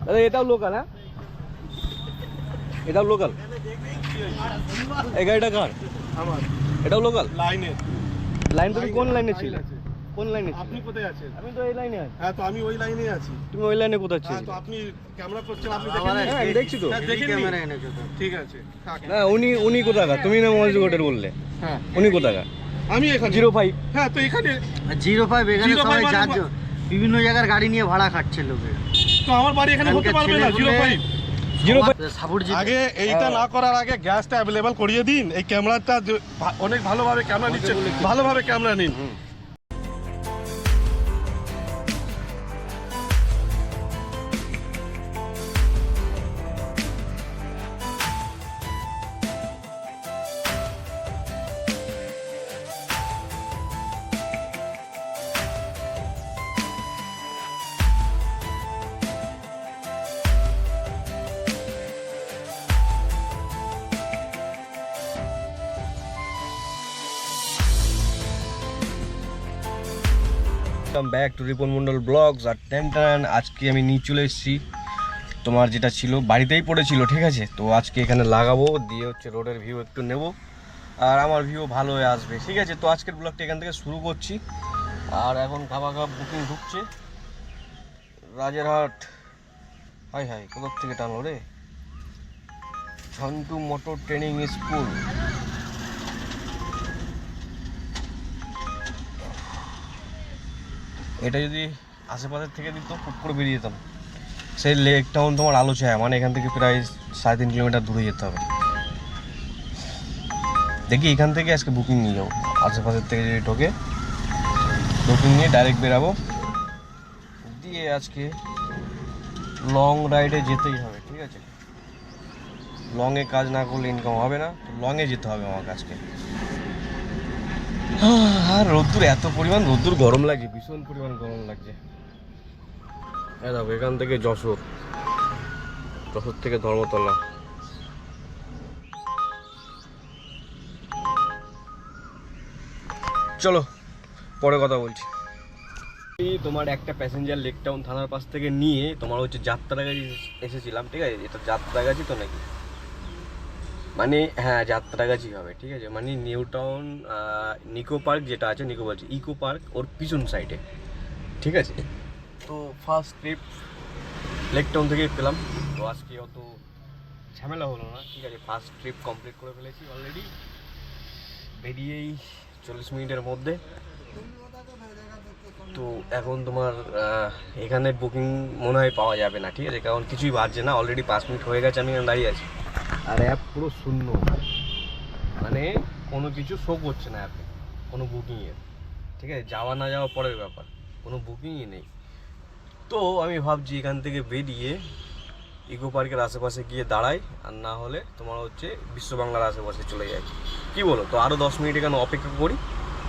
আরে এটাও লোকাল, হ্যাঁ এটাও লোকাল। এই গাড়িটা কার? আমার। এটাও লোকাল? লাইনে। লাইন তুমি কোন লাইনে ছিলে? কোন লাইনে? আপনি কোথায় আছেন? আমি তো এই লাইনে আছি। হ্যাঁ তো আমি ওই লাইনে আছি। তুমি ওই লাইনে কোথায় হ্যাঁ ছিলে? তো আপনি ক্যামেরা করছেন, আপনি দেখেন? হ্যাঁ আমি দেখছি তো। দেখেন ক্যামেরা এনেছো তো। ঠিক আছে থাক। না উনি কোথাকার? তুমি না মনোজ গোটের বললে। হ্যাঁ উনি কোথাকার? আমি এখানে 05। হ্যাঁ তো এখানে 05 এখানে 05 সবাই মানে যার বিভিন্ন জায়গার গাড়ি নিয়ে ভাড়া খাটছে লোকে। তো আমার বাড়ি এখানে হতে পারবে না 05। 05 সাপোর্ট আগে এইটা না করার আগে গ্যাসটা অ্যাভেলেবল করিয়ে দিন। এই ক্যামেরাটা অনেক ভালোভাবে ক্যামেরা নিচ্ছে, ভালোভাবে ক্যামেরা নিন। Welcome back to Ripon Mondal vlogs. আর টেন আজকে আমি নিয়ে চলে এসেছি তোমার যেটা ছিল বাড়িতেই পড়েছিল, ঠিক আছে। তো আজকে এখানে লাগাবো, দিয়ে হচ্ছে রোডের ভিউ একটু নেব, আর আমার ভিউ ভালো হয়ে আসবে, ঠিক আছে। তো আজকের ব্লগটা এখান থেকে শুরু করছি। আর এখন খাবা বুকিং ঢুকছে রাজারহাট। হাই হাই কোথার থেকে টানলো রে? Jhantu motor training school. এটা যদি আশেপাশের থেকে দিত খুব করে বেরিয়ে যেতাম। সেই লেক টাউন তোমার আলো ছায়া, মানে এখান থেকে প্রায় 3.5 কিলোমিটার দূরে যেতে হবে। দেখি এখান থেকে আজকে বুকিং নিয়ে যাবো, আশেপাশের থেকে যদি ঢোকে বুকিং নিয়ে ডাইরেক্ট বেরাবো, দিয়ে আজকে লং রাইডে যেতেই হবে, ঠিক আছে। লংয়ে কাজ না করলে ইনকাম হবে না, তো লংয়ে যেতে হবে আমাকে আজকে। আর রোদ্দুর এত পরিমাণ রোদ্দুর, গরম লাগছে, ভীষণ পরিমাণ গরম লাগছে। দেখো এখান থেকে যশোর থেকে ধর্মতলা। চলো পরে কথা বলছি। তোমার একটা প্যাসেঞ্জার লেক টাউন থানার পাশ থেকে নিয়ে তোমার হচ্ছে যাত্রাগাছি এসেছিলাম, ঠিক আছে। এটা যাত্রাগাছি তো নাকি, মানে হ্যাঁ যাত্রাগাছি হবে, ঠিক আছে। মানে নিউ টাউন নিকো পার্ক যেটা আছে, নিকো বলছি ইকো পার্ক, ওর পিছন সাইডে, ঠিক আছে। তো ফার্স্ট ট্রিপ লেক টাউন থেকে পেলাম, তো আজকে অত ঝামেলা হলো না, ঠিক আছে। ফার্স্ট ট্রিপ কমপ্লিট করে ফেলেছি অলরেডি, বেরিয়েই 40 মিনিটের মধ্যে। তো এখন তোমার এখানে বুকিং মনে হয় পাওয়া যাবে না, ঠিক আছে, কারণ কিছুই বাজছে না, অলরেডি 5 মিনিট হয়ে গেছে আমি দাঁড়িয়ে আছি। আর অ্যাপ পুরো শূন্য, মানে কোনো কিছু শো করছে না অ্যাপে, কোনো বুকিংয়ের, ঠিক আছে। যাওয়া না যাওয়া পরের ব্যাপার, কোনো বুকিংই নেই। তো আমি ভাবছি এখান থেকে বেরিয়ে ইকো পার্কের আশেপাশে গিয়ে দাঁড়াই, আর না হলে তোমার হচ্ছে বিশ্ব বাংলার আশেপাশে চলে যাই, কী বলো? তো আরও 10 মিনিট এখানে অপেক্ষা করি,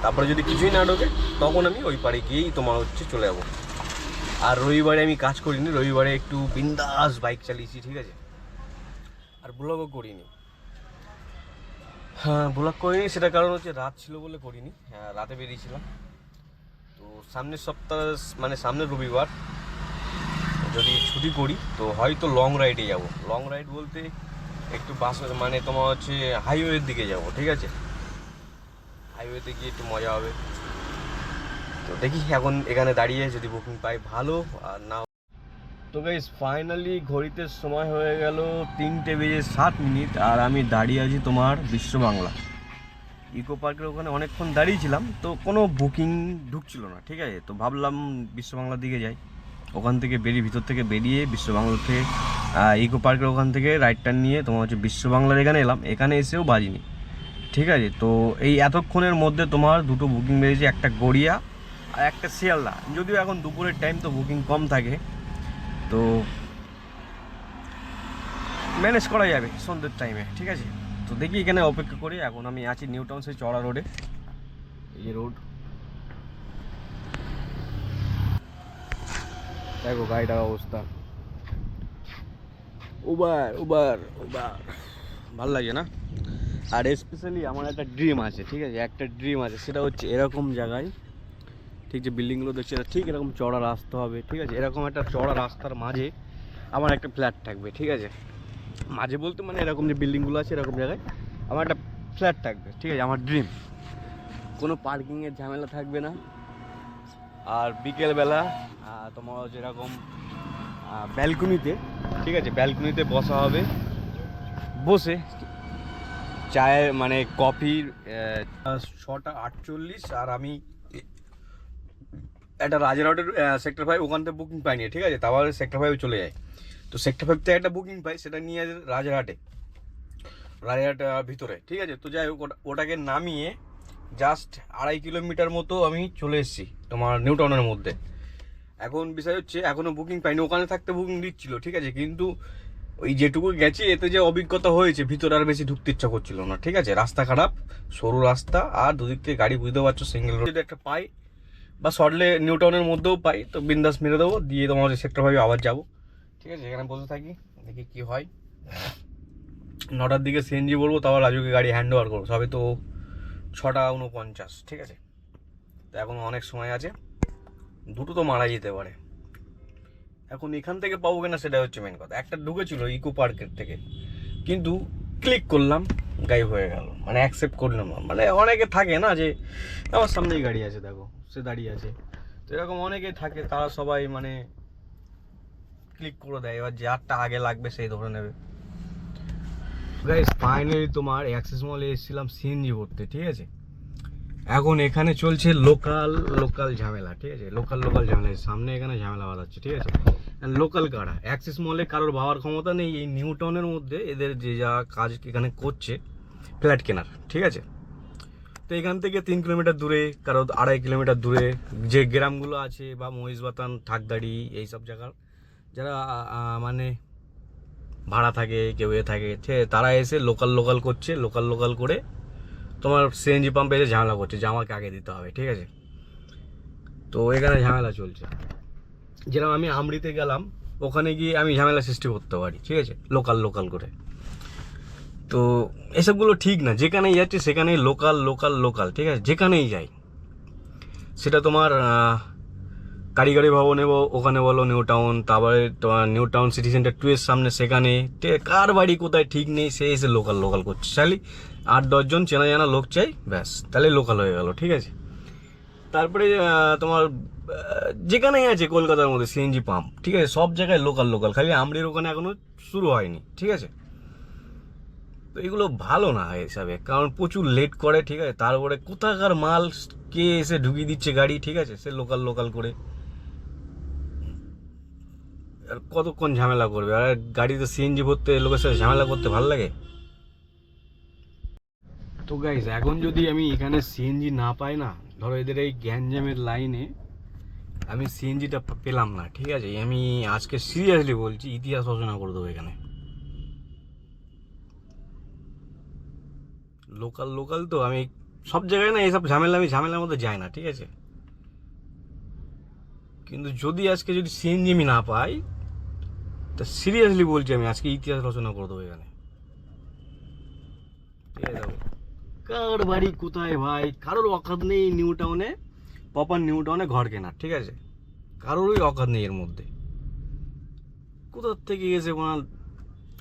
তারপরে যদি কিছুই না ঢোকে তখন আমি ওই পাড়ে গিয়েই তোমার হচ্ছে চলে যাবো। আর রবিবারে আমি কাজ করিনি, রবিবারে একটু বিন্দাস বাইক চালিয়েছি, ঠিক আছে। আর ব্লগও করিনি, হ্যাঁ ব্লগ করিনি, সেটা কারণ হচ্ছে রাত ছিল বলে করিনি। হ্যাঁ রাতে বেরিয়েছিলাম। তো সামনের সপ্তাহ মানে সামনের রবিবার যদি ছুটি করি তো হয়তো লং রাইডে যাব। লং রাইড বলতে একটু বাস মানে তোমার হচ্ছে হাইওয়ের দিকে যাব, ঠিক আছে। হাইওয়েতে গিয়ে একটু মজা হবে। তো দেখি এখন এখানে দাঁড়িয়ে যদি বুকিং পাই ভালো, আর না। তো গাইস ফাইনালি ঘড়িতে সময় হয়ে গেল 3:07, আর আমি দাঁড়িয়ে আছি তোমার বিশ্ব বাংলা ইকো পার্কের ওখানে। অনেকক্ষণ দাঁড়িয়েছিলাম, তো কোনো বুকিং ঢুকছিল না, ঠিক আছে। তো ভাবলাম বিশ্ব বাংলার দিকে যাই, ওখান থেকে ভিতর থেকে বেরিয়ে বিশ্ব বাংলা থেকে ইকো পার্কের ওখান থেকে রাইট টার্ন নিয়ে তোমার হচ্ছে বিশ্ব বাংলার এখানে এলাম। এখানে এসেও বাজিনি, ঠিক আছে। তো এই এতক্ষণের মধ্যে তোমার দুটো বুকিং বেরিয়েছে, একটা গড়িয়া আর একটা শিয়ালদা। যদিও এখন দুপুরের টাইম তো বুকিং কম থাকে, তো ম্যানেজ করা যাবে সন্ধ্যের টাইমে, ঠিক আছে। তো দেখি এখানে অপেক্ষা করি। এখন আমি আছি নিউ টাউন সেই চড়া রোডে, এই যে রোড, দেখো গাড়িটার অবস্থা। উবার উবার উবার ভাল লাগে না। আর স্পেশালি আমার একটা ড্রিম আছে, ঠিক আছে, একটা ড্রিম আছে, সেটা হচ্ছে এরকম জায়গায়, ঠিক যে বিল্ডিংগুলো দেখছি ঠিক এরকম চড়া রাস্তা হবে, ঠিক আছে। এরকম একটা চড়া রাস্তার মাঝে আমার একটা ফ্ল্যাট থাকবে, ঠিক আছে? মাঝে বলতে মানে এরকম যে বিল্ডিংগুলো আছে এরকম জায়গায় আমার একটা ফ্ল্যাট থাকবে, ঠিক আছে? আমার ড্রিম। কোনো পার্কিংয়ের ঝামেলা থাকবে না। আর বিকেলবেলা তোমার যেরকম ব্যালকনিতে, ঠিক আছে, ব্যালকনিতে বসা হবে, বসে চায়ের মানে কফির 6:48 আর আমি একটা রাজারহাটের সেক্টর 5 ওখান থেকে বুকিং পাইনি, ঠিক আছে? তারপরে সেক্টর 5 চলে যায়। তো সেক্টর 5 থেকে একটা বুকিং পাই, সেটা নিয়ে রাজারহাট ভিতরে, ঠিক আছে? তো যাই হোক ওটাকে নামিয়ে জাস্ট 2.5 কিলোমিটার মতো আমি চলে এসেছি তোমার নিউ টাউনের মধ্যে। এখন বিষয় হচ্ছে এখনও বুকিং পাইনি, ওখানে থাকতে বুকিং দিচ্ছিল, ঠিক আছে? কিন্তু ওই যেটুকু গেছি এতে যে অভিজ্ঞতা হয়েছে ভিতরে আর বেশি ঢুকতে ইচ্ছা করছিল না, ঠিক আছে? রাস্তা খারাপ, সরু রাস্তা, আর দুদিক থেকে গাড়ি, বুঝতে পারছো, সিঙ্গেল রোড। যদি একটা পাই বা শর্টলে নিউ টাউনের মধ্যেও পাই তো বিন্দাস মেরে দেবো, দিয়ে তোমার সেক্টর 5 আবার যাবো, ঠিক আছে? এখানে বসে থাকি, দেখি কি হয়। 9টার দিকে সিএনজি বলবো, তারপর রাজুকে গাড়ি হ্যান্ড ওভার করবো। সবে তো 6:49, ঠিক আছে? তো এখন অনেক সময় আছে, দুটো তো মারা যেতে পারে। এখন এখান থেকে পাবো কিনা সেটা হচ্ছে মেন কথা। একটা ঢুকেছিল ইকো পার্কের থেকে, কিন্তু ক্লিক করলাম, গায়েব হয়ে গেল, মানে অ্যাকসেপ্ট করলাম না। মানে অনেকে থাকে না যে আমার সামনেই গাড়ি আছে, দেখো সে দাঁড়িয়ে আছে, তো এরকম অনেকে থাকে, তারা সবাই মানে ক্লিক করে দেয়, এবার যারটা আগে লাগবে সেই ধরে নেবে। গাইস ফাইনালি তোমার অ্যাক্সেস মলে এসেছিলাম সিএনজি ভরতে, ঠিক আছে? এখন এখানে চলছে লোকাল ঝামেলা, ঠিক আছে? লোকাল ঝামেলা, সামনে এখানে ঝামেলা বাঁধাচ্ছে, ঠিক আছে? লোকাল কারা অ্যাক্সেস মলে কারোর ভাবার ক্ষমতা নেই। এই নিউ টাউনের মধ্যে এদের যে যা কাজ এখানে করছে ফ্ল্যাট কেনার, ঠিক আছে? তো এখান থেকে 3 কিলোমিটার দূরে, কারো 2.5 কিলোমিটার দূরে যে গ্রামগুলো আছে বা মহিষবাতান, ঠাকদাড়ি, এইসব জায়গার যারা মানে ভাড়া থাকে, কেউ থাকে, ঠিক আছে? তারা এসে লোকাল করছে, লোকাল করে তোমার সিএনজি পাম্পে এসে ঝামেলা করছে যে আমাকে আগে দিতে হবে, ঠিক আছে? তো এখানে ঝামেলা চলছে। যেরকম আমি আমরিতে গেলাম, ওখানে গিয়ে আমি ঝামেলা সৃষ্টি করতে পারি, ঠিক আছে? লোকাল করে। তো এসবগুলো ঠিক না। যেখানেই যাচ্ছে সেখানেই লোকাল, ঠিক আছে? যেখানেই যাই, সেটা তোমার কারিগরি ভবনে ওখানে বলো, নিউ টাউন, তারপরে তোমার নিউ টাউন সিটি সেন্টার 2 এর সামনে, সেখানে কার বাড়ি কোথায় ঠিক নেই, সে এসে লোকাল করছে। খালি 8-10 জন চেনা জানা লোক চাই, ব্যাস, তাহলে লোকাল হয়ে গেল, ঠিক আছে? তারপরে তোমার যেখানেই আছে কলকাতার মধ্যে সিএনজি পাম্প, ঠিক আছে? সব জায়গায় লোকাল, খালি আমরির ওখানে এখনো শুরু হয়নি, ঠিক আছে? তো এগুলো ভালো না হিসাবে, কারণ প্রচুর লেট করে, ঠিক আছে? তারপরে কোথাকার মাল কে এসে ঢুকিয়ে দিচ্ছে গাড়ি, ঠিক আছে? সে লোকাল করে, আর কতক্ষণ ঝামেলা করবে? আর গাড়িতে সিএনজি ভরতে লোকের সাথে ঝামেলা করতে ভালো লাগে? তো গাইস এখন যদি আমি এখানে সিএনজি না পাই না, ধরো এদের এই গ্যাঞ্জামের লাইনে আমি সিএনজিটা পেলাম না, ঠিক আছে? আমি আজকে সিরিয়াসলি বলছি, ইতিহাস রচনা করে দেবো এখানে। লোকাল তো আমি সব জায়গায় না এইসব ঝামেলার মধ্যে যাই না, ঠিক আছে? কিন্তু যদি আজকে সিএনজি আমি না পাই, তা সিরিয়াসলি বলছি আমি আজকে ইতিহাস রচনা করে দেবো এখানে, ঠিক আছে? কার বাড়ি কোথায় ভাই, কারোর অকাত নেই নিউ টাউনে, প্রপার নিউ টাউনে ঘর কেনার, ঠিক আছে? কারোরই অকাত নেই এর মধ্যে। কোথার থেকে গেছে ওনার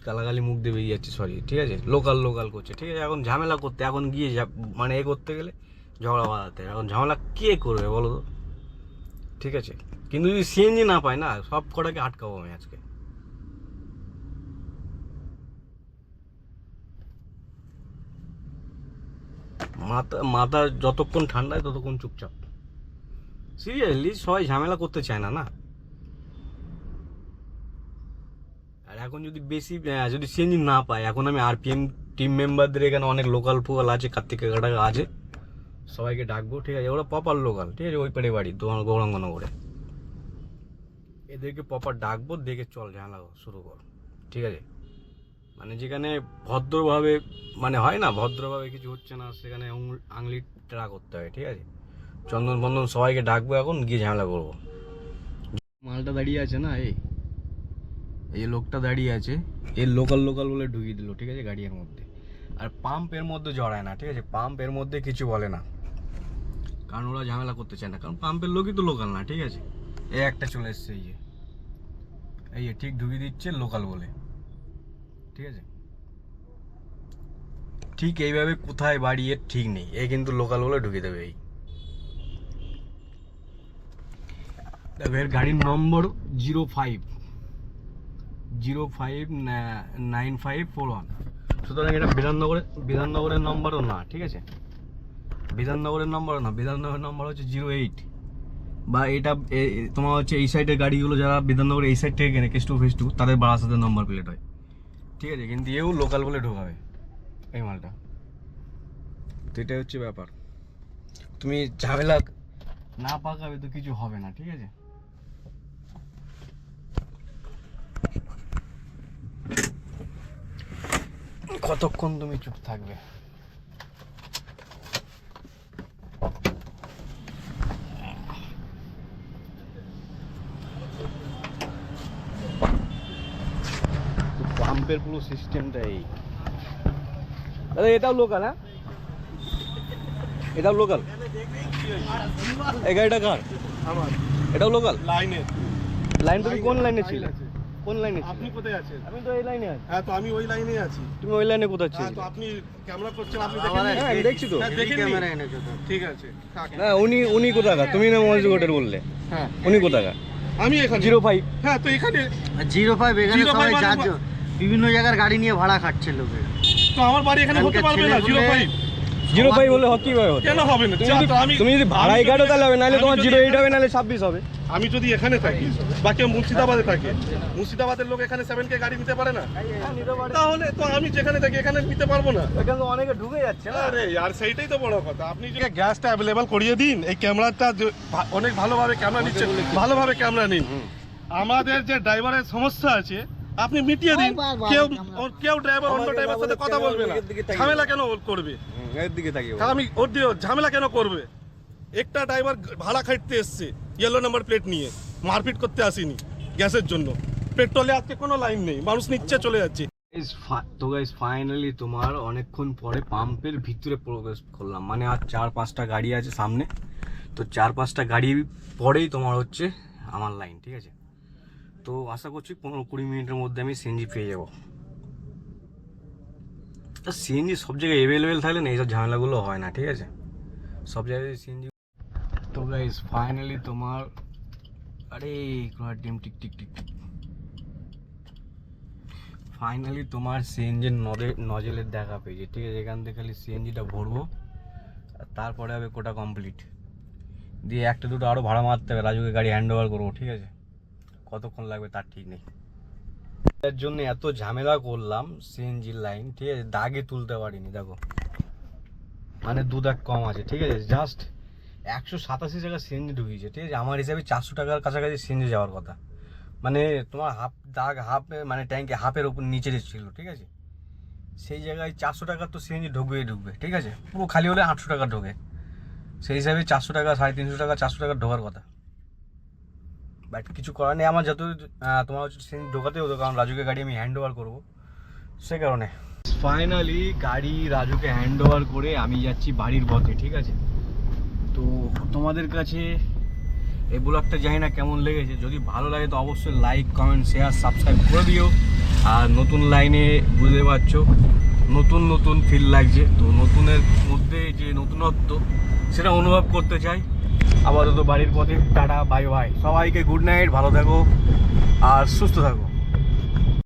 গালাগালি মুখ দিয়ে বেরিয়ে যাচ্ছে, সরি, ঠিক আছে? লোকাল করছে, ঠিক আছে? এখন ঝামেলা করতে, এখন গিয়ে মানে এ করতে গেলে ঝগড়া বাঁধাতে, এখন ঝামেলা কে করবে বলো তো, ঠিক আছে? কিন্তু যদি সিএনজি না পায় না, সব কটাকে আটকাবো আমি আজকে। মাথা যতক্ষণ ঠান্ডায় ততক্ষণ চুপচাপ। সিরিয়াসলি সবাই ঝামেলা করতে চায় না। আর এখন যদি যদি সিএনজি না পায়, এখন আমি আরপিএম টিম মেম্বারদের এখানে অনেক লোকাল ফোকাল আছে, কার্তিক কাকা আছে, সবাইকে ডাকবো, ঠিক আছে? ওরা প্রপার লোকাল, ঠিক আছে? ওই পাড়ে বাড়ি তোমার গৌরাঙ্গনগরে, এদেরকে প্রপার ডাকবো, দেখে চল ঝামেলা শুরু কর, ঠিক আছে? মানে যেখানে ভদ্রভাবে মানে হয় না, ভদ্রভাবে কিছু হচ্ছে না, সেখানে আঙুলি ট্রা করতে হয়, ঠিক আছে? চন্দন বন্দন সবাইকে ডাকবো, এখন গিয়ে ঝামেলা করবো। মালটা দাঁড়িয়ে আছে না, এই লোকটা দাঁড়িয়ে আছে, এর লোকাল বলে ঢুকিয়ে দিল, ঠিক আছে? গাড়ির মধ্যে। আর পাম্পের মধ্যে জড়ায় না, ঠিক আছে? পাম্পের মধ্যে কিছু বলে না, কারণ ওরা ঝামেলা করতে চায় না, কারণ পাম্পের লোকই তো লোকাল না, ঠিক আছে? একটা চলে এসছে, এই যে এই যে ঠিক ঢুকিয়ে দিচ্ছে লোকাল বলে, ঠিক আছে। ঠিক এইভাবে কোথায় বাড়ি এর ঠিক নেই, এই কিন্তু লোকাল বলে ঢুকিয়ে দেবে। এই দেখো এর গাড়ির নম্বর 059541। সুতরাং এটা বিধাননগরের নম্বরও না, ঠিক আছে। বিধাননগরের নম্বর হচ্ছে 08, বা এটা তোমার হচ্ছে এই সাইডের গাড়িগুলো যারা বিধাননগর এই সাইড থেকে কেনে কেস টু তাদের বারাসাতের নম্বর প্লেট হয়, ঠিক আছে। কিন্তু এও লোকাল বলে ঢোকাবে এই মালটা। তো এটাই হচ্ছে ব্যাপার, তুমি ঝামেলা না পাকাবে তো কিছু হবে না, ঠিক আছে। কতক্ষণ তুমি চুপ থাকবে? পাম্পের পুরো সিস্টেমটা এই। দাদা এটাও লোকাল? হ্যাঁ এটাও লোকাল। এই গাড়িটা কার? আমার এটাও লোকাল। লাইন তুমি কোন লাইনে ছিলে? কোন লাইনে ছিলে? আপনি কোথায় আছেন? আমি তো এই লাইনে আছি। হ্যাঁ, তো আমি ওই লাইনে আছি। তুমি ওই লাইনে কোথায় হ্যাঁ, ছিলে? তো আপনি ক্যামেরা করছেন, আপনি আমার দেখেন। হ্যাঁ আমি দেখছি তো। হ্যাঁ, দেখেননি? ক্যামেরা এনেছো তো। ঠিক আছে, থাক। না উনি কোথাকার? তুমি না মনোযোগ হোটেল বললে, হ্যাঁ, উনি কোথাকার? আমি এখানে 05। হ্যাঁ, তো এখানে 05 এখানে 05 সবাই মানে যার বিভিন্ন জায়গার গাড়ি নিয়ে ভাড়া খাটছে লোকে। তো আমার বাড়ি এখানে হতে পারবে না। 05 05 বলে কি হবে? কেন হবে না? তো তুমি যদি ভাড়াই কাটো তাহলে হবে, নাহলে তোমার 08 হবে, নাহলে 26 হবে। আমি যদি এখানে থাকি বা কেউ মুর্শিদাবাদে থাকে, মুর্শিদাবাদের লোক এখানে 7K গাড়ি নিতে পারে না? তাহলে তো আমি যেখানে থাকি এখানে নিতে পারবো না? এখানে তো অনেকে ঢুকে যাচ্ছে না। আরে আর সেইটাই তো বড় কথা। আপনি যে গ্যাসটা অ্যাভেলেবল করিয়ে দিন, এই ক্যামেরাটা অনেক ভালোভাবে ক্যামেরা নিচ্ছে, ভালোভাবে ক্যামেরা নিন। আমাদের যে ড্রাইভারের সমস্যা আছে আপনি মিটিয়ে দিন। কেউ ড্রাইভার অন্য ড্রাইভারের সাথে কথা বলবে না, ঝামেলা কেন করবে? এর দিকে তাকিয়ে আমি ওর দিয়ে ঝামেলা কেন করবে? একটা ড্রাইভার ভাড়া খাটতে এসছে ইয়েলো নাম্বার প্লেট নিয়ে, মারপিট করতে আসেনি গ্যাসের জন্য। পেট্রোলে আজকে কোনো লাইন নেই, মানুষ নিচ্ছে চলে যাচ্ছে। তো গাইস ফাইনালি তোমার অনেকক্ষণ পরে পাম্পের ভিতরে প্রবেশ করলাম। মানে আর 4-5টা গাড়ি আছে সামনে, তো 4-5টা গাড়ি পরেই তোমার হচ্ছে আমার লাইন, ঠিক আছে। তো আশা করছি 15-20 মিনিটের মধ্যে আমি সিএনজি পেয়ে যাবো। সিএনজি সব জায়গায় অ্যাভেলেবেল থাকলে না এইসব ঝামেলাগুলো হয় না, ঠিক আছে। সব জায়গায় সিএনজি। তো গাইস ফাইনালি তোমার আরে ডিম tick tick tick tick finally তোমার সিএনজির নজেলের দেখা পেয়েছে, ঠিক আছে। এখান থেকে খালি সিএনজিটা ভরবো আর তারপরে হবে কোটা কমপ্লিট। দিয়ে একটা দুটো আরও ভাড়া মারতে হবে, রাজুকে গাড়ি হ্যান্ড ওভার করবো, ঠিক আছে। কতক্ষণ লাগবে তার ঠিক নেই। এর জন্য এত ঝামেলা করলাম সিএনজির লাইন, ঠিক আছে। দাগে তুলতে পারিনি, দেখো মানে 2 দাগ কম আছে, ঠিক আছে। জাস্ট 187 টাকা সিএনজি ঢুকিয়েছে, ঠিক আছে। আমার হিসাবে 400 টাকার কাছাকাছি সিএনজি যাওয়ার কথা। মানে তোমার হাফ মানে ট্যাঙ্কে হাফের উপর নিচে ছিল, ঠিক আছে। সেই জায়গায় 400 টাকার তো সিএনজি ঢুকবে, ঠিক আছে। পুরো খালি হলে 800 টাকা ঢোকে, সেই হিসাবে 400 টাকা 350 টাকা 400 টাকা ঢোকার কথা। বাট কিছু করার নেই, আমার যত তোমার হচ্ছে সিএনজি ঢোকাতে হতো, কারণ রাজুকে গাড়ি আমি হ্যান্ড ওভার করবো, সে কারণে। ফাইনালি গাড়ি রাজুকে হ্যান্ড ওভার করে আমি যাচ্ছি বাড়ির পথে, ঠিক আছে। তো তোমাদের কাছে এই ব্লগটা জানি না কেমন লেগেছে, যদি ভালো লাগে তো অবশ্যই লাইক কমেন্ট শেয়ার সাবস্ক্রাইব করে দিও। আর নতুন লাইনে বুঝতে পারছো নতুন ফিল লাগছে, তো নতুনের মধ্যে যে নতুনত্ব সেটা অনুভব করতে চাই। আপাতত বাড়ির পথে টাটা বাই বাই, সবাইকে গুড নাইট, ভালো থাকো আর সুস্থ থাকো।